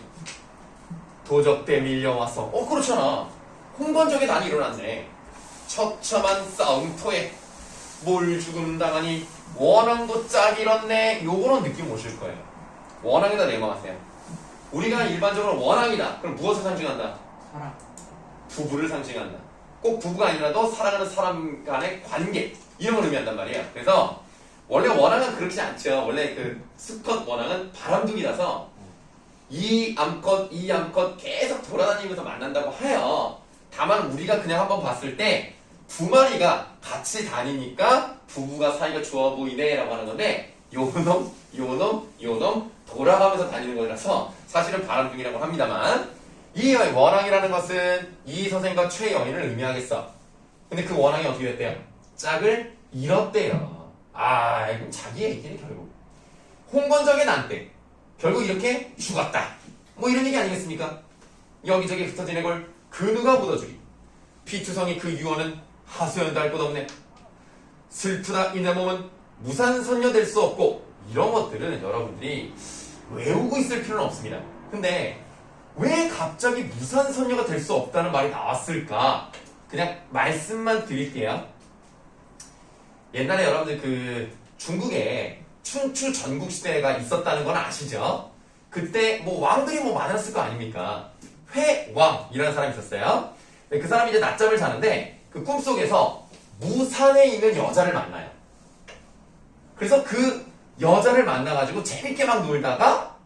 도적대 밀려와서 그렇잖아. 홍건적에 난이 일어났네. 처참한 싸움터에 뭘 죽음 당하니 원앙도 짝 잃었네. 요거는 느낌 오실 거예요. 원앙에다 내모하세요. 우리가 일반적으로 원앙이다. 그럼 무엇을 상징한다? 사랑. 부부를 상징한다. 꼭 부부가 아니라도 사랑하는 사람 간의 관계 이런 걸 의미한단 말이에요. 그래서 원래 원앙은 그렇지 않죠. 원래 그 수컷 원앙은 바람둥이라서 이 암컷 계속 돌아다니면서 만난다고 해요. 다만 우리가 그냥 한번 봤을 때 두 마리가 같이 다니니까 부부가 사이가 좋아 보이네 라고 하는 건데 요놈 돌아가면서 다니는 거라서 사실은 바람둥이라고 합니다만 이 원앙이라는 것은 이 선생과 최여인을 의미하겠어. 근데 그 원앙이 어떻게 됐대요? 짝을 잃었대요. 이건 자기 얘기네 결국. 홍건적의 난때 결국 이렇게 죽었다. 뭐 이런 얘기 아니겠습니까? 여기저기 흩어진 애걸 그 누가 묻어주리. 피투성이 그 유언은 하소연도 할 것 없네. 슬프다 이 내 몸은 무산선녀 될 수 없고 이런 것들은 여러분들이 외우고 있을 필요는 없습니다. 근데 왜 갑자기 무산선녀가 될 수 없다는 말이 나왔을까? 그냥 말씀만 드릴게요. 옛날에 여러분들 그 중국에 춘추 전국시대가 있었다는 건 아시죠? 그때 뭐 왕들이 뭐 많았을 거 아닙니까? 회왕이라는 사람이 있었어요. 그 사람이 이제 낮잠을 자는데 그 꿈속에서 무산에 있는 여자를 만나요. 그래서 그 여자를 만나가지고 재밌게 막 놀다가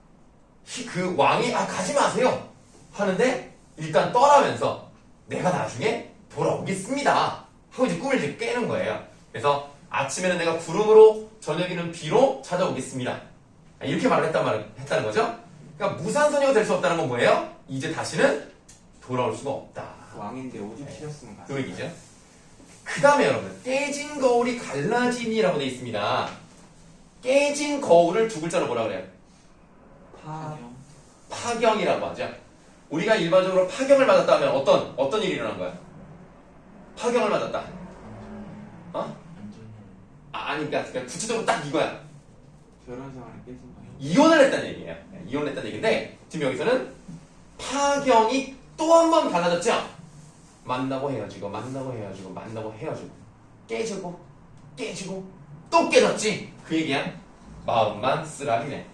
그 왕이 가지 마세요 하는데 일단 떠나면서 내가 나중에 돌아오겠습니다 하고 이제 꿈을 이제 깨는 거예요. 그래서 아침에는 내가 구름으로 저녁에는 비로 찾아오겠습니다 이렇게 말을 했다는 거죠. 그러니까 무산선녀가 될 수 없다는 건 뭐예요? 이제 다시는 돌아올 수가 없다. 왕인데 오줌 네. 치셨으면 그 갔어요. 얘기죠. 그 다음에 여러분 깨진 거울이 갈라지니라고 되어 있습니다. 깨진 거울을 두 글자로 뭐라 그래요? 파경이라고 하죠. 우리가 일반적으로 파경을 맞았다 하면 어떤 일이 일어난 거야? 파경을 맞았다. 아니 그러니까 구체적으로 딱 이거야. 결혼 생활이 깨진 거예요. 이혼을 했다는 얘기예요. 이혼을 했다는 얘기인데 지금 여기서는 파경이 또 한 번 갈라졌죠. 만나고 헤어지고 만나고 헤어지고 만나고 헤어지고 깨지고 또 깨졌지. 그 얘기야. 마음만 쓰라리네.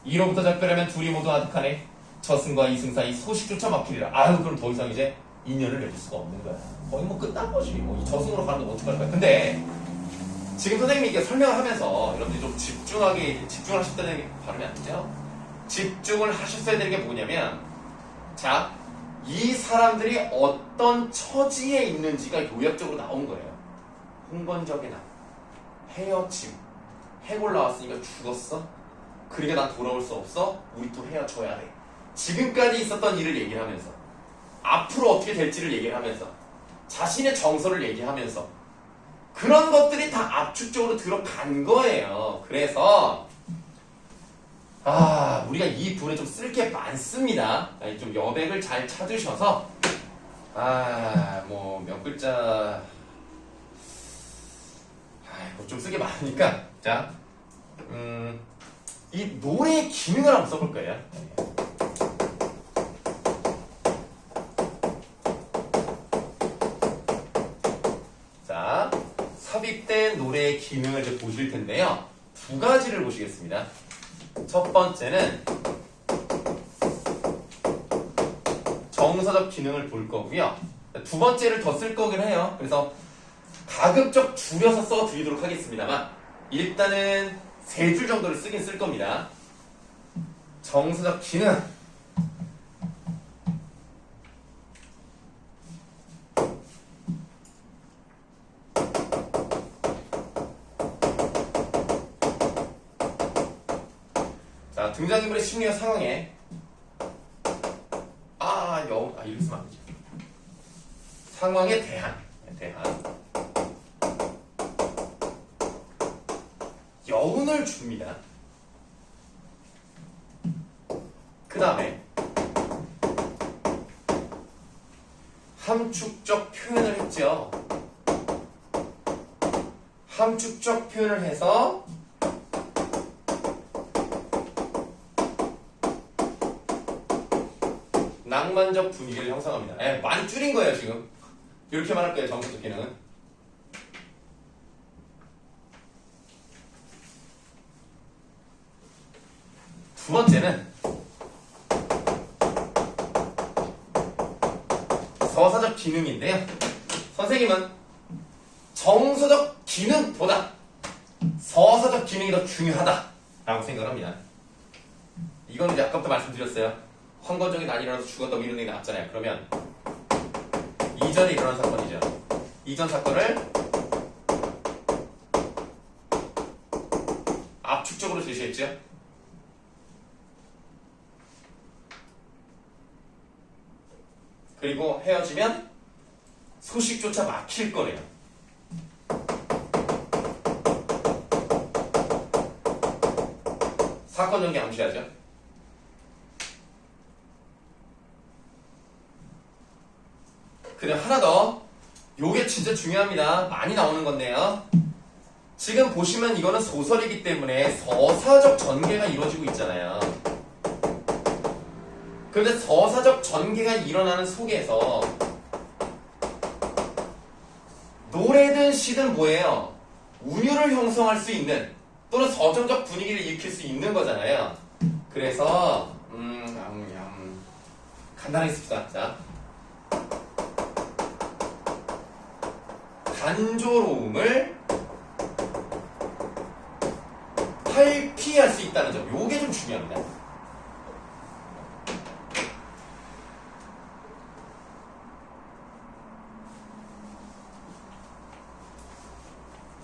1호부터 작별하면 둘이 모두 아득하네. 저승과 이승 사이 소식조차 막히리라. 아유 그럼 더 이상 이제 인연을 맺을 수가 없는 거야. 거의 뭐 끝난 거지. 뭐 이 저승으로 가는 거 어떡할 거야. 근데 지금 선생님이 이렇게 설명을 하면서 여러분들이 좀 집중을 하셨다는 게 발음이 안 되죠? 집중을 하셨어야 되는 게 뭐냐면 자, 이 사람들이 어떤 처지에 있는지가 요약적으로 나온 거예요. 홍건적의 남, 헤어짐, 해골 나왔으니까 죽었어? 그러니까 난 돌아올 수 없어? 우리 또 헤어져야 돼. 지금까지 있었던 일을 얘기를 하면서 앞으로 어떻게 될지를 얘기를 하면서 자신의 정서를 얘기하면서 그런 것들이 다 압축적으로 들어간 거예요. 그래서 우리가 이 부분에 좀 쓸 게 많습니다. 좀 여백을 잘 찾으셔서 뭐 몇 글자 좀 쓰기 많으니까 자, 이 노래의 기능을 한번 써볼 거예요. 자, 삽입된 노래의 기능을 이제 보실 텐데요. 두 가지를 보시겠습니다. 첫 번째는 정서적 기능을 볼 거고요. 두 번째를 더 쓸 거긴 해요. 그래서 가급적 줄여서 써드리도록 하겠습니다만 일단은 3줄 정도를 쓰긴 쓸 겁니다. 정서적 기능. 자, 등장인물의 심리와 상황에 이렇게 쓰면 안 되죠. 상황에 대한 여운을 줍니다. 그 다음에 함축적 표현을 했죠. 함축적 표현을 해서 낭만적 분위기를 형성합니다. 많이 줄인 거예요 지금. 이렇게 말할 거예요. 정서적 기능은. 두 번째는 서사적 기능인데요. 선생님은 정서적 기능보다 서사적 기능이 더 중요하다라고 생각합니다. 이거는 이제 아까부터 말씀드렸어요. 황건적이 난이라서 죽었다고 이런 얘기 나왔잖아요. 그러면 이전에 일어난 사건이죠. 이전 사건을 압축적으로 제시했죠. 그리고 헤어지면 소식조차 막힐 거래요. 사건 전개 암시하죠. 그리고 하나 더. 요게 진짜 중요합니다. 많이 나오는 건데요. 지금 보시면 이거는 소설이기 때문에 서사적 전개가 이루어지고 있잖아요. 그런데 서사적 전개가 일어나는 속에서 노래든 시든 뭐예요? 운율을 형성할 수 있는 또는 서정적 분위기를 일으킬 수 있는 거잖아요. 그래서 간단하게 씁시다. 자, 단조로움을 탈피할 수 있다는 점, 요게 좀 중요합니다.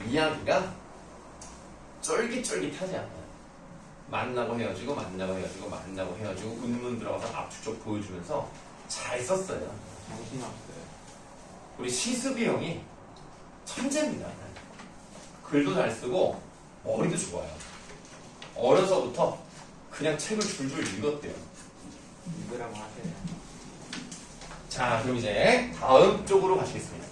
이야기가 쫄깃쫄깃하지 않아요. 만나고 헤어지고 만나고 헤어지고 만나고 헤어지고 운문 들어가서 압축적 보여주면서 잘 썼어요. 정신없어요. 우리 시습이 형이 천재입니다. 글도 잘 쓰고 머리도 좋아요. 어려서부터 그냥 책을 줄줄 읽었대요. 읽으라고 하세요. 자, 그럼 이제 다음 쪽으로 가시겠습니다.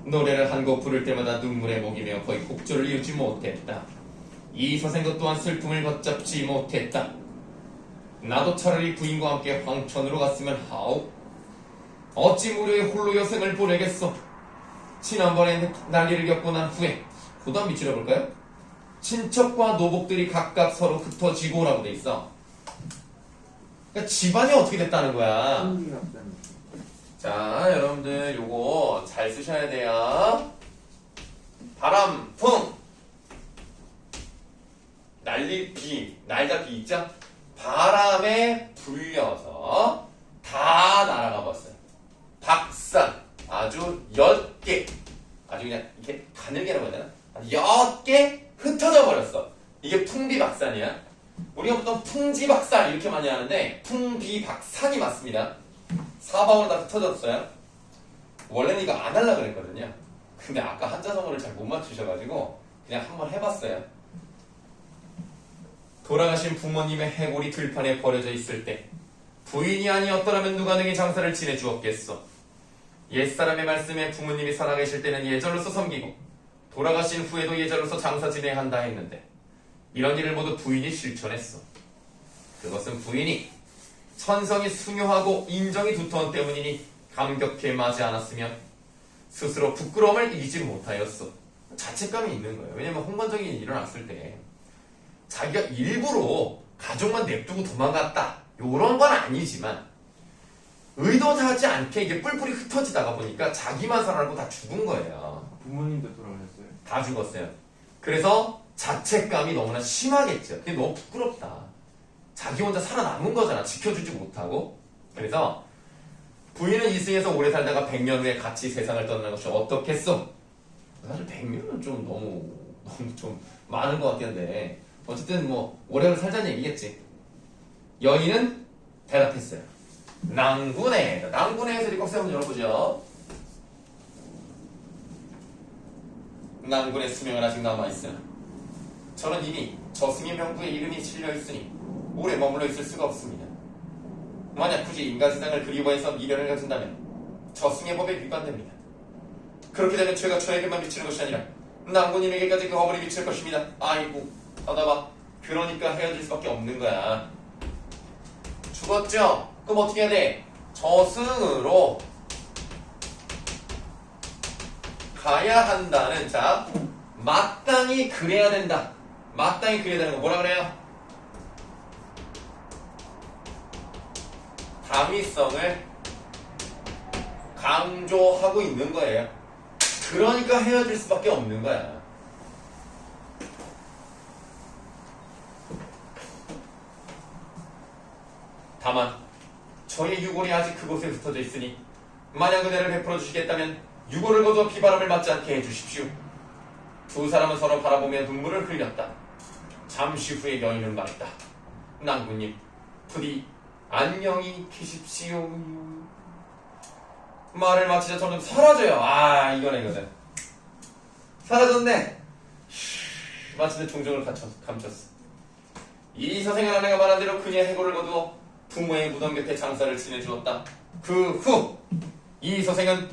노래를 한 곡 부를 때마다 눈물에 목이며 거의 곡조를 이루지 못했다. 이 서생도 또한 슬픔을 걷잡지 못했다. 나도 차라리 부인과 함께 황천으로 갔으면 하오. 어찌 무료의 홀로 여생을 보내겠어. 지난번에 난리를 겪고 난 후에 보다 밑줄여 볼까요? 친척과 노복들이 각각 서로 흩어지고라고 돼 있어. 그러니까 집안이 어떻게 됐다는 거야. 흥미가 없다는. 자, 여러분들 요거 잘 쓰셔야 돼요. 바람, 풍, 난리, 비, 날다 비 있죠? 바람에 불려서 다 날아가 버렸어요. 박산, 아주 옅게, 아주 그냥 이렇게 가늘게라고 해야 되나? 아주 옅게 흩어져 버렸어. 이게 풍비박산이야. 우리가 보통 풍지박산 이렇게 많이 하는데 풍비박산이 맞습니다. 사방으로 다 흩어졌어요. 원래는 이거 안 하려고 그랬거든요. 근데 아까 한자성어를 잘 못 맞추셔가지고 그냥 한번 해봤어요. 돌아가신 부모님의 해골이 들판에 버려져 있을 때 부인이 아니었더라면 누가 능히 장사를 지내주었겠어. 옛사람의 말씀에 부모님이 살아계실 때는 예절로서 섬기고 돌아가신 후에도 예절로서 장사 지내야 한다 했는데 이런 일을 모두 부인이 실천했어. 그것은 부인이 천성이 순유하고 인정이 두터운 때문이니 감격해 마지 않았으면 스스로 부끄러움을 이기지 못하였어. 자책감이 있는 거예요. 왜냐면 홍반적인 일이 일어났을 때 자기가 일부러 가족만 냅두고 도망갔다 요런 건 아니지만 의도하지 않게 이게 뿔뿔이 흩어지다가 보니까 자기만 살아나고 다 죽은 거예요. 부모님도 돌아가셨어요? 다 죽었어요. 그래서 자책감이 너무나 심하겠죠. 근데 너무 부끄럽다. 자기 혼자 살아남은 거잖아. 지켜주지 못하고. 그래서 부인은 이승에서 오래 살다가 100년 후에 같이 세상을 떠나는 것이 어떻겠어? 사실 100년은 좀 너무 좀 많은 것 같긴 한데 어쨌든 뭐 오래 살자는 얘기겠지. 여인은 대답했어요. 낭군에. 낭군에에서 이렇게 꺽쇠 한번 열어보죠. 낭군의 수명은 아직 남아있으나 저는 이미 저승의 명부에 이름이 실려있으니 오래 머물러 있을 수가 없습니다. 만약 굳이 인간 세상을 그리워해서 미련을 가진다면 저승의 법에 위반됩니다. 그렇게 되면 죄가 저에게만 미치는 것이 아니라 낭군님에게까지 그 허물이 미칠 것입니다. 아이고 하다봐. 그러니까 헤어질 수밖에 없는 거야. 죽었죠? 그럼 어떻게 해야 돼? 저승으로 가야 한다는, 자, 마땅히 그래야 된다. 마땅히 그래야 되는 거 뭐라 그래요? 당위성을 강조하고 있는 거예요. 그러니까 헤어질 수밖에 없는 거야. 다만 저의 유골이 아직 그곳에 흩어져 있으니 만약 은혜를 베풀어 주시겠다면 유골을 거두어 비바람을 맞지 않게 해주십시오. 두 사람은 서로 바라보며 눈물을 흘렸다. 잠시 후에 여인은 말했다. 낭군님, 부디 안녕히 계십시오. 말을 마치자 점점 사라져요. 아, 이거는 사라졌네. 마침내 종종을 감췄어. 이 서생은 아내가 말한 대로 그녀의 해골을 거두어 부모의 무덤 곁에 장사를 지내주었다. 그 후 이 서생은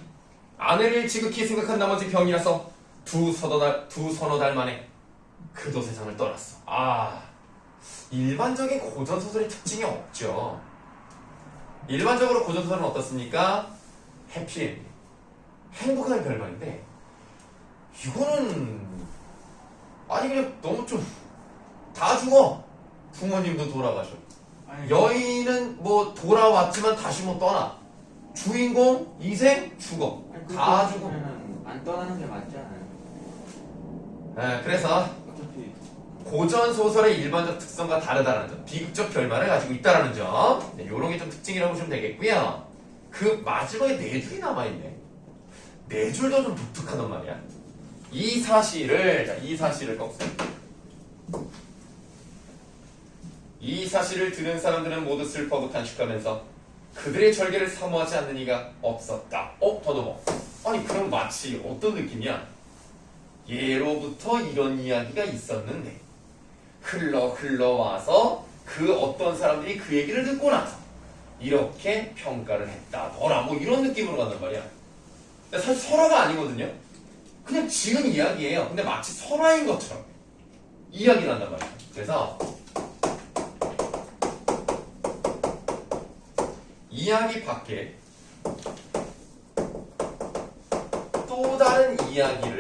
아내를 지극히 생각한 나머지 병이라서 두 서너 달 만에 그도 세상을 떠났어. 아, 일반적인 고전소설의 특징이 없죠. 일반적으로 고전소설은 어떻습니까? 해피엔딩, 행복한 결말인데 이거는 아니 그냥 너무 좀 다 죽어. 부모님도 돌아가셔. 아니, 여인은 뭐 돌아왔지만 다시 못 떠나. 주인공 이생 죽어. 아니, 다 죽어. 안 떠나는 게 맞지 않아요? 네, 그래서 어차피 고전 소설의 일반적 특성과 다르다는 점, 비극적 결말을 가지고 있다는 점, 네, 요런 게 좀 특징이라고 보시면 되겠고요. 그 마지막에 네 줄이 남아있네. 네 줄도 좀 독특하단 말이야. 이 사실을 꺾어요. 이 사실을 들은 사람들은 모두 슬퍼하고 탄식하면서 그들의 절개를 사모하지 않는 이가 없었다. 더듬어. 아니 그럼 마치 어떤 느낌이야? 예로부터 이런 이야기가 있었는데 흘러와서 그 어떤 사람들이 그 얘기를 듣고 나서 이렇게 평가를 했다더라. 뭐 이런 느낌으로 간단 말이야. 근데 사실 설화가 아니거든요. 그냥 지은 이야기예요. 근데 마치 설화인 것처럼 이야기를 한단 말이야. 그래서 이야기 밖에 또 다른 이야기를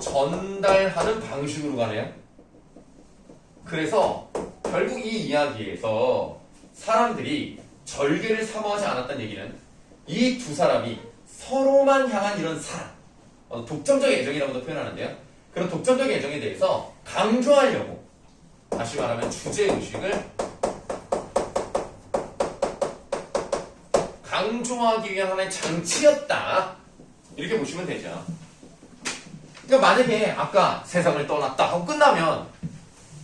전달하는 방식으로 가네요. 그래서 결국 이 이야기에서 사람들이 절개를 사모하지 않았다는 얘기는 이 두 사람이 서로만 향한 이런 사랑, 독점적 애정이라고도 표현하는데요. 그런 독점적 애정에 대해서 강조하려고, 다시 말하면 주제의식을 강조하기 위한 하나의 장치였다. 이렇게 보시면 되죠. 그러니까 만약에 아까 세상을 떠났다 하고 끝나면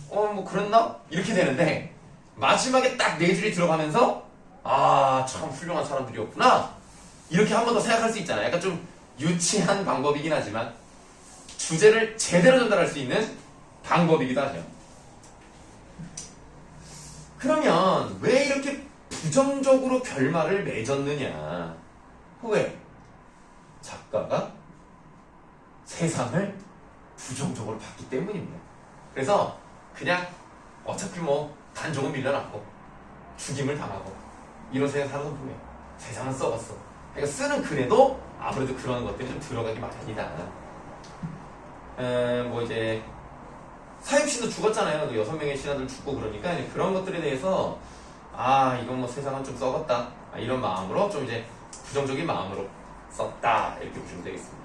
뭐 그랬나? 이렇게 되는데 마지막에 딱 네 줄이 들어가면서 참 훌륭한 사람들이었구나. 이렇게 한 번 더 생각할 수 있잖아요. 약간 좀 유치한 방법이긴 하지만 주제를 제대로 전달할 수 있는 방법이기도 하죠. 그러면 왜 이렇게 부정적으로 결말을 맺었느냐? 왜? 작가가 세상을 부정적으로 봤기 때문입니다. 그래서 그냥 어차피 뭐 단종은 밀려났고 죽임을 당하고 이런 세상 살아서 보면 세상은 썩었어. 그러니까 쓰는 글에도 아무래도 그런 것들이 좀 들어가기 마련이다. 뭐 이제 사육신도 죽었잖아요. 6명의 신하들 죽고 그러니까 그런 것들에 대해서 이건 뭐 세상은 좀 썩었다. 이런 마음으로 좀 이제 부정적인 마음으로 썼다. 이렇게 보시면 되겠습니다.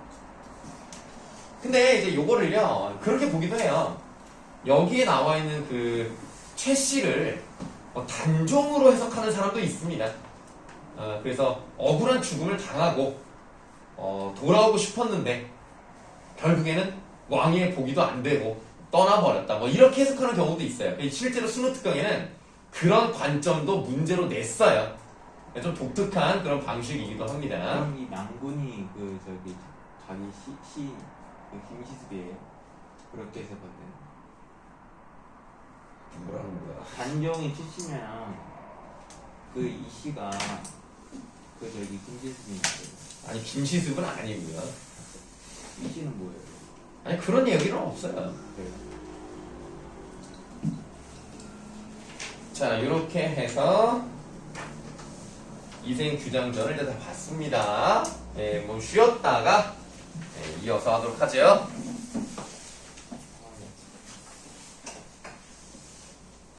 근데 이제 요거를요, 그렇게 보기도 해요. 여기에 나와 있는 그 최 씨를 단종으로 해석하는 사람도 있습니다. 그래서 억울한 죽음을 당하고 돌아오고 싶었는데 결국에는 왕위의 복위도 안 되고 떠나버렸다. 뭐 이렇게 해석하는 경우도 있어요. 실제로 순우특강에는 그런 관점도 문제로 냈어요. 좀 독특한 그런 방식이기도 합니다. 그럼 이 낭군이 자기 그 김시습이에요. 그렇게 해석한대. 뭐라는 거야? 단정이 치시면 그 이 씨가 김시습인데. 아니 김시습은 아니고요. 이 씨는 뭐예요? 아니 그런 얘기는 없어요. 그래요. 자, 이렇게 해서 이생규장전을 이제 다 봤습니다. 뭐 쉬었다가 이어서 하도록 하죠.